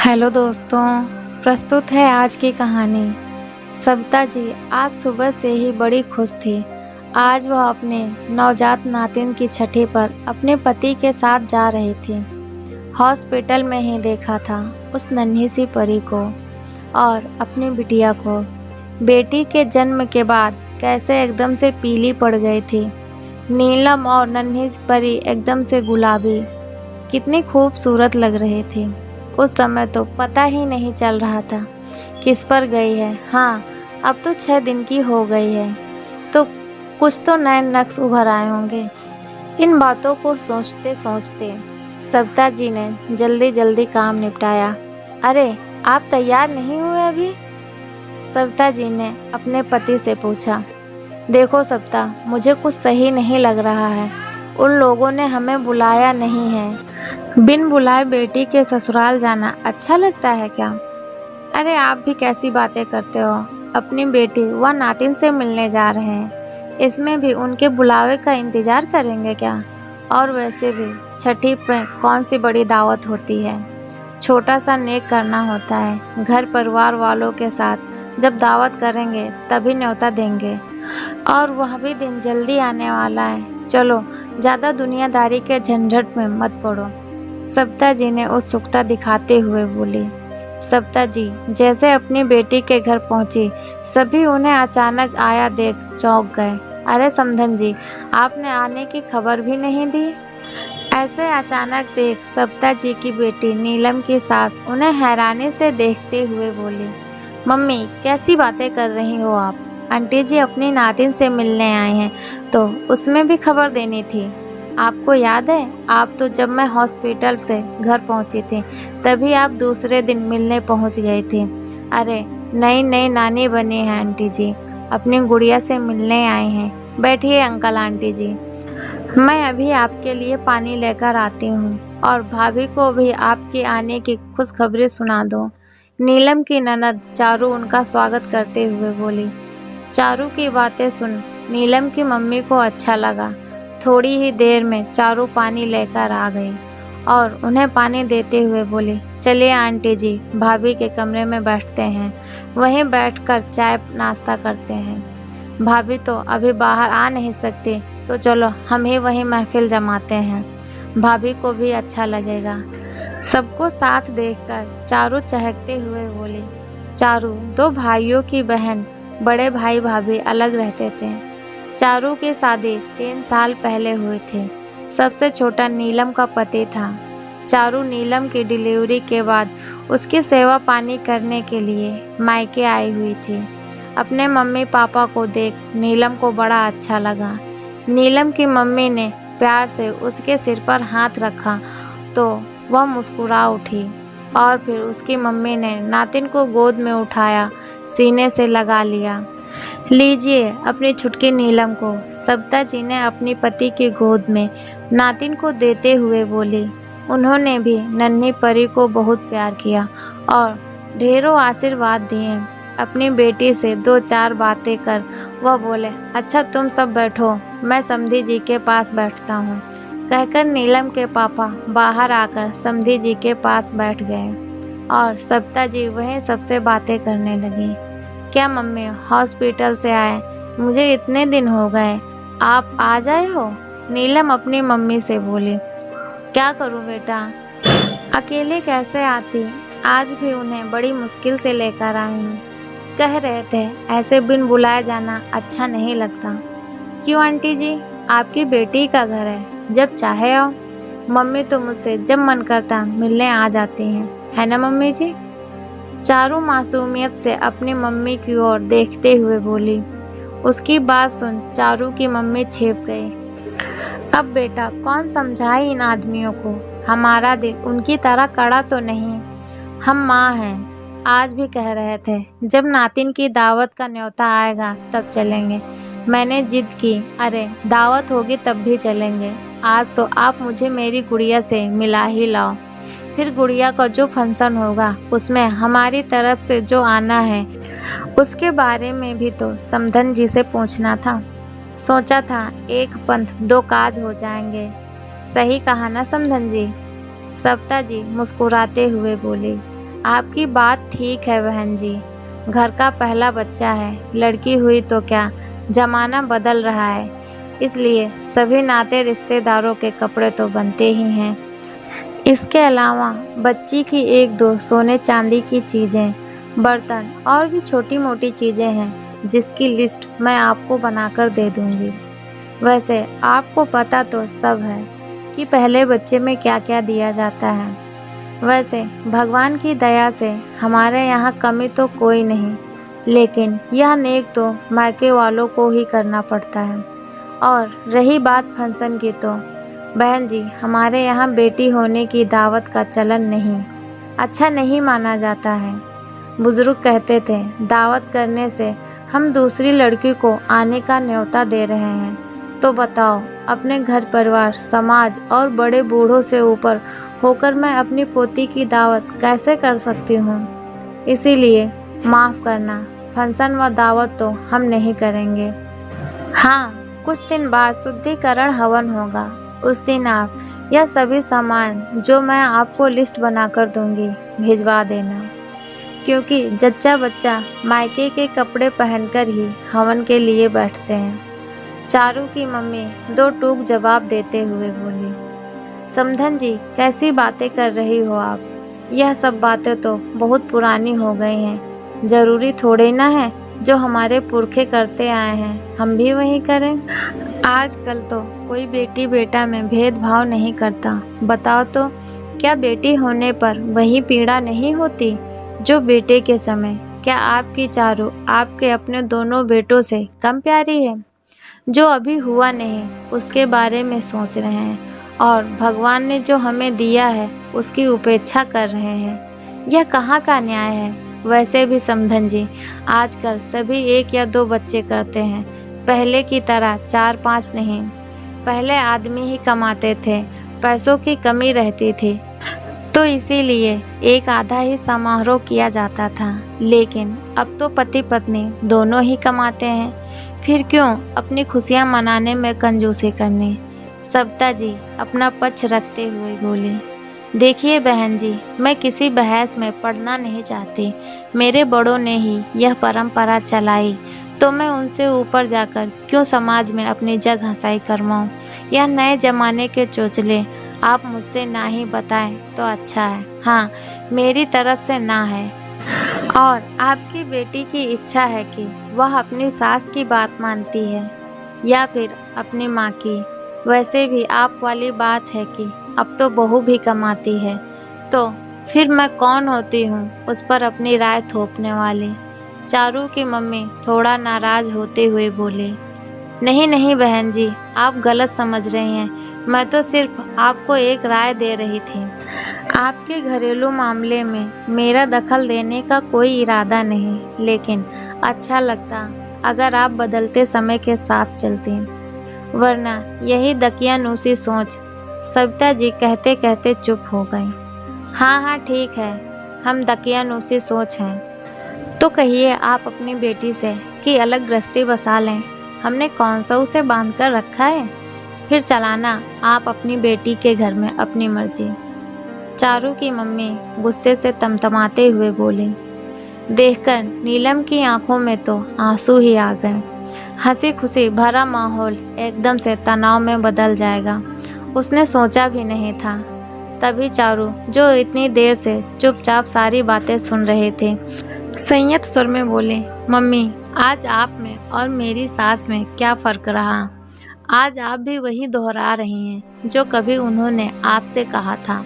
Hello दोस्तों, प्रस्तुत है आज की कहानी। सविता जी आज सुबह से ही बड़ी खुश थी। आज वह अपने नवजात नातिन की छठी पर अपने पति के साथ जा रही थी। हॉस्पिटल में ही देखा था उस नन्ही सी परी को और अपनी बिटिया को। बेटी के जन्म के बाद कैसे एकदम से पीली पड़ गई थी। नीलम और नन्ही परी एकदम से गुलाबी, कितनी खूबसूरत लग रही थी। उस समय तो पता ही नहीं चल रहा था किस पर गई है। हाँ, अब तो 6 दिन की हो गई है, तो कुछ तो नए नक्श उभर आए होंगे। इन बातों को सोचते सोचते सविता जी ने जल्दी जल्दी काम निपटाया। अरे, आप तैयार नहीं हुए अभी? सविता जी ने अपने पति से पूछा। देखो सविता, मुझे कुछ सही नहीं लग रहा है। उन लोगों ने हमें बुलाया नहीं है। बिन बुलाए बेटी के ससुराल जाना अच्छा लगता है क्या? अरे, आप भी कैसी बातें करते हो। अपनी बेटी व नातिन से मिलने जा रहे हैं, इसमें भी उनके बुलावे का इंतजार करेंगे क्या? और वैसे भी छठी पे कौन सी बड़ी दावत होती है। छोटा सा नेक करना होता है। घर परिवार वालों के साथ जब दावत करेंगे तभी न्योता देंगे, और वह भी दिन जल्दी आने वाला है। चलो, ज़्यादा दुनियादारी के झंझट में मत पड़ो, सविता जी ने उत्सुकता दिखाते हुए बोली। सविता जी जैसे अपनी बेटी के घर पहुंची, सभी उन्हें अचानक आया देख चौंक गए। अरे समधन जी, आपने आने की खबर भी नहीं दी। ऐसे अचानक देख सविता जी की बेटी नीलम की सास उन्हें हैरानी से देखते हुए बोली। मम्मी, कैसी बातें कर रही हो आप? आंटी जी अपनी नातिन से मिलने आए हैं, तो उसमें भी खबर देनी थी। आपको याद है, आप तो जब मैं हॉस्पिटल से घर पहुंची थी तभी आप दूसरे दिन मिलने पहुंच गए थे। अरे, नई नई नानी बनी है आंटी जी, अपनी गुड़िया से मिलने आए हैं। बैठिए अंकल आंटी जी, मैं अभी आपके लिए पानी लेकर आती हूँ, और भाभी को भी आपके आने की खुशखबरी सुना दो। नीलम की ननद चारू उनका स्वागत करते हुए बोली। चारू की बातें सुन नीलम की मम्मी को अच्छा लगा। थोड़ी ही देर में चारू पानी लेकर आ गई और उन्हें पानी देते हुए बोली, चलिए आंटी जी, भाभी के कमरे में बैठते हैं, वहीं बैठकर चाय नाश्ता करते हैं। भाभी तो अभी बाहर आ नहीं सकती, तो चलो हम ही वहीं महफिल जमाते हैं, भाभी को भी अच्छा लगेगा। सबको साथ देखकर चारू चहकते हुए बोली। चारू दो भाइयों की बहन, बड़े भाई भाभी अलग रहते थे। चारू की शादी 3 साल पहले हुई थी। सबसे छोटा नीलम का पति था। चारू नीलम की डिलीवरी के बाद उसकी सेवा पानी करने के लिए मायके आई हुई थी। अपने मम्मी पापा को देख नीलम को बड़ा अच्छा लगा। नीलम की मम्मी ने प्यार से उसके सिर पर हाथ रखा तो वह मुस्कुरा उठी, और फिर उसकी मम्मी ने नातिन को गोद में उठाया, सीने से लगा लिया। लीजिए अपनी छुटकी नीलम को, सविता जी ने अपनी पति की गोद में नातिन को देते हुए बोली। उन्होंने भी नन्ही परी को बहुत प्यार किया और ढेरों आशीर्वाद दिए। अपनी बेटी से 2-4 बातें कर वह बोले, अच्छा तुम सब बैठो, मैं समधी जी के पास बैठता हूँ। कहकर नीलम के पापा बाहर आकर समधी जी के पास बैठ गए और सविता जी वहीं सबसे बातें करने लगी। क्या मम्मी, हॉस्पिटल से आए मुझे इतने दिन हो गए, आप आ जाए हो? नीलम अपनी मम्मी से बोली। क्या करूं बेटा, अकेले कैसे आती, आज भी उन्हें बड़ी मुश्किल से लेकर आई हूँ। कह रहे थे ऐसे बिन बुलाए जाना अच्छा नहीं लगता। क्यों आंटी जी, आपकी बेटी का घर है, जब चाहे आओ। मम्मी तो मुझसे जब मन करता मिलने आ जाती हैं, है ना मम्मी जी? चारू मासूमियत से अपनी मम्मी की ओर देखते हुए बोली। उसकी बात सुन चारू की मम्मी छेप गई। अब बेटा कौन समझाए इन आदमियों को, हमारा दिल उनकी तरह कड़ा तो नहीं। हम माँ हैं, आज भी कह रहे थे जब नातिन की दावत का न्योता आएगा तब चलेंगे। मैंने जिद की, अरे दावत होगी तब भी चलेंगे। आज तो आप मुझे मेरी गुड़िया से मिला ही लाओ, फिर गुड़िया का जो फंक्शन होगा उसमें हमारी तरफ से जो आना है उसके बारे में भी तो समधन जी से पूछना था। सोचा था एक पंथ 2 काज हो जाएंगे। सही कहा ना समधन जी? सविता जी मुस्कुराते हुए बोली। आपकी बात ठीक है बहन जी। घर का पहला बच्चा है, लड़की हुई तो क्या, जमाना बदल रहा है, इसलिए सभी नाते रिश्तेदारों के कपड़े तो बनते ही हैं। इसके अलावा बच्ची की एक दो सोने चांदी की चीज़ें, बर्तन और भी छोटी मोटी चीज़ें हैं जिसकी लिस्ट मैं आपको बनाकर दे दूँगी। वैसे आपको पता तो सब है कि पहले बच्चे में क्या क्या दिया जाता है। वैसे भगवान की दया से हमारे यहाँ कमी तो कोई नहीं, लेकिन यह नेक तो मायके वालों को ही करना पड़ता है। और रही बात फंक्शन की तो बहन जी, हमारे यहाँ बेटी होने की दावत का चलन नहीं, अच्छा नहीं माना जाता है। बुजुर्ग कहते थे दावत करने से हम दूसरी लड़की को आने का न्योता दे रहे हैं। तो बताओ, अपने घर परिवार, समाज और बड़े बूढ़ों से ऊपर होकर मैं अपनी पोती की दावत कैसे कर सकती हूँ? इसीलिए माफ़ करना, फंक्शन व दावत तो हम नहीं करेंगे। हाँ, कुछ दिन बाद शुद्धिकरण हवन होगा। उस दिन आप यह सभी सामान जो मैं आपको लिस्ट बनाकर दूंगी भिजवा देना, क्योंकि जच्चा बच्चा मायके के कपड़े पहनकर ही हवन के लिए बैठते हैं। चारू की मम्मी दो टूक जवाब देते हुए बोली, समधन जी कैसी बातें कर रही हो आप? यह सब बातें तो बहुत पुरानी हो गई हैं। जरूरी थोड़े ना है जो हमारे पुरखे करते आए हैं हम भी वही करें। आजकल तो कोई बेटी बेटा में भेदभाव नहीं करता। बताओ तो, क्या बेटी होने पर वही पीड़ा नहीं होती जो बेटे के समय? क्या आपकी चारू आपके अपने दोनों बेटों से कम प्यारी है? जो अभी हुआ नहीं उसके बारे में सोच रहे हैं, और भगवान ने जो हमें दिया है उसकी उपेक्षा कर रहे हैं। यह कहाँ का न्याय है? वैसे भी समधन जी, आजकल सभी एक या दो बच्चे करते हैं, पहले की तरह 4-5 नहीं। पहले आदमी ही कमाते थे, पैसों की कमी रहती थी तो इसीलिए एक आधा ही समारोह किया जाता था, लेकिन अब तो पति पत्नी दोनों ही कमाते हैं, फिर क्यों अपनी खुशियां मनाने में कंजूसी करनी? सविता जी अपना पक्ष रखते हुए बोली, देखिए बहन जी, मैं किसी बहस में पड़ना नहीं चाहती। मेरे बड़ों ने ही यह परंपरा चलाई तो मैं उनसे ऊपर जाकर क्यों समाज में अपनी जगह हंसाई करवाऊँ? यह नए जमाने के चोचले आप मुझसे ना ही बताएं तो अच्छा है। हाँ, मेरी तरफ से ना है, और आपकी बेटी की इच्छा है कि वह अपनी सास की बात मानती है या फिर अपनी माँ की। वैसे भी आप वाली बात है कि अब तो बहू भी कमाती है, तो फिर मैं कौन होती हूँ उस पर अपनी राय थोपने वाली? चारू की मम्मी थोड़ा नाराज होते हुए बोले, नहीं नहीं बहन जी, आप गलत समझ रही हैं। मैं तो सिर्फ आपको एक राय दे रही थी। आपके घरेलू मामले में मेरा दखल देने का कोई इरादा नहीं, लेकिन अच्छा लगता अगर आप बदलते समय के साथ चलती, वरना यही दकियानूसी सोच। सविता जी कहते कहते चुप हो गई। हाँ हाँ ठीक है, हम दकियानूसी सोच हैं। तो कहिए आप अपनी बेटी से कि अलग गृहस्थी बसा लें। हमने कौन सा उसे बांध कर रखा है? फिर चलाना आप अपनी बेटी के घर में अपनी मर्जी। चारू की मम्मी गुस्से से तमतमाते हुए बोली। देखकर नीलम की आंखों में तो आंसू ही आ गए। हंसी खुशी भरा माहौल एकदम से तनाव में बदल जाएगा, उसने सोचा भी नहीं था। तभी चारू, जो इतनी देर से चुपचाप सारी बातें सुन रहे थे, संयत स्वर में बोले, मम्मी आज आप में और मेरी सास में क्या फ़र्क रहा? आज आप भी वही दोहरा रही हैं जो कभी उन्होंने आपसे कहा था।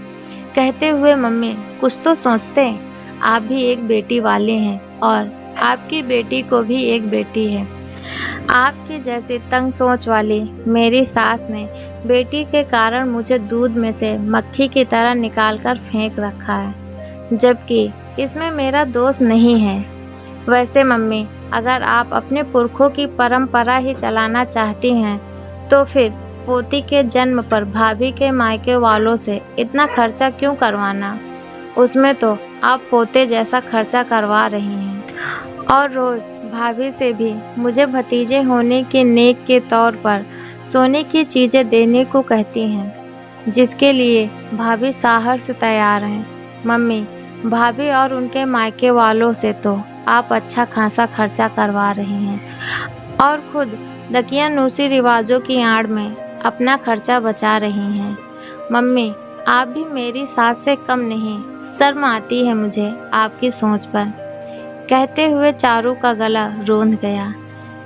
कहते हुए मम्मी कुछ तो सोचते, आप भी एक बेटी वाले हैं और आपकी बेटी को भी एक बेटी है। आपकी जैसी तंग सोच वाली मेरी सास ने बेटी के कारण मुझे दूध में से मक्खी की तरह निकालकर फेंक रखा है, जबकि इसमें मेरा दोष नहीं है। वैसे मम्मी, अगर आप अपने पुरखों की परंपरा ही चलाना चाहती हैं तो फिर पोती के जन्म पर भाभी के मायके वालों से इतना खर्चा क्यों करवाना? उसमें तो आप पोते जैसा खर्चा करवा रही हैं, और रोज़ भाभी से भी मुझे भतीजे होने के नेक के तौर पर सोने की चीज़ें देने को कहती हैं, जिसके लिए भाभी साहर से तैयार हैं। मम्मी, भाभी और उनके मायके वालों से तो आप अच्छा खासा खर्चा करवा रही हैं और खुद दकियानूसी रिवाजों की आड़ में अपना खर्चा बचा रही हैं। मम्मी, आप भी मेरी सास से कम नहीं। शर्म आती है मुझे आपकी सोच पर। कहते हुए चारू का गला रोंद गया।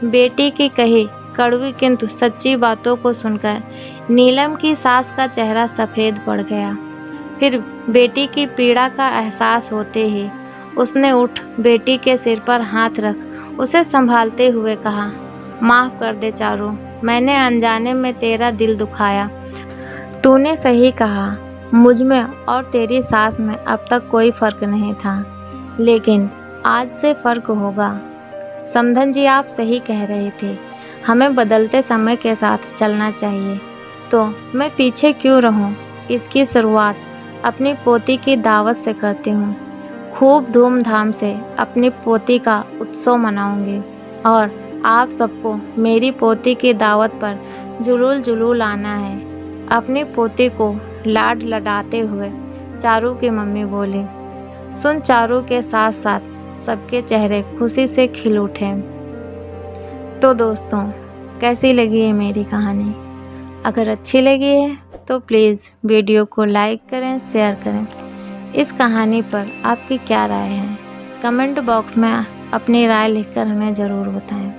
बेटी की कही कड़वी किंतु सच्ची बातों को सुनकर नीलम की सास का चेहरा सफ़ेद पड़ गया। फिर बेटी की पीड़ा का एहसास होते ही उसने उठ बेटी के सिर पर हाथ रख उसे संभालते हुए कहा, माफ़ कर दे चारू, मैंने अनजाने में तेरा दिल दुखाया। तूने सही कहा, मुझ में और तेरी सास में अब तक कोई फ़र्क नहीं था, लेकिन आज से फ़र्क होगा। समधन जी, आप सही कह रहे थे, हमें बदलते समय के साथ चलना चाहिए। तो मैं पीछे क्यों रहूं? इसकी शुरुआत अपनी पोती की दावत से करती हूँ। खूब धूमधाम से अपनी पोती का उत्सव मनाऊंगी और आप सबको मेरी पोती की दावत पर जुलूल जुलूल आना है। अपनी पोती को लाड लडाते हुए चारू की मम्मी बोली। सुन चारू के साथ साथ सबके चेहरे खुशी से खिल उठे। तो दोस्तों, कैसी लगी है मेरी कहानी? अगर अच्छी लगी है तो प्लीज़ वीडियो को लाइक करें, शेयर करें। इस कहानी पर आपकी क्या राय है? कमेंट बॉक्स में अपनी राय लिखकर हमें ज़रूर बताएं।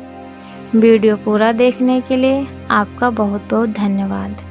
वीडियो पूरा देखने के लिए आपका बहुत बहुत धन्यवाद।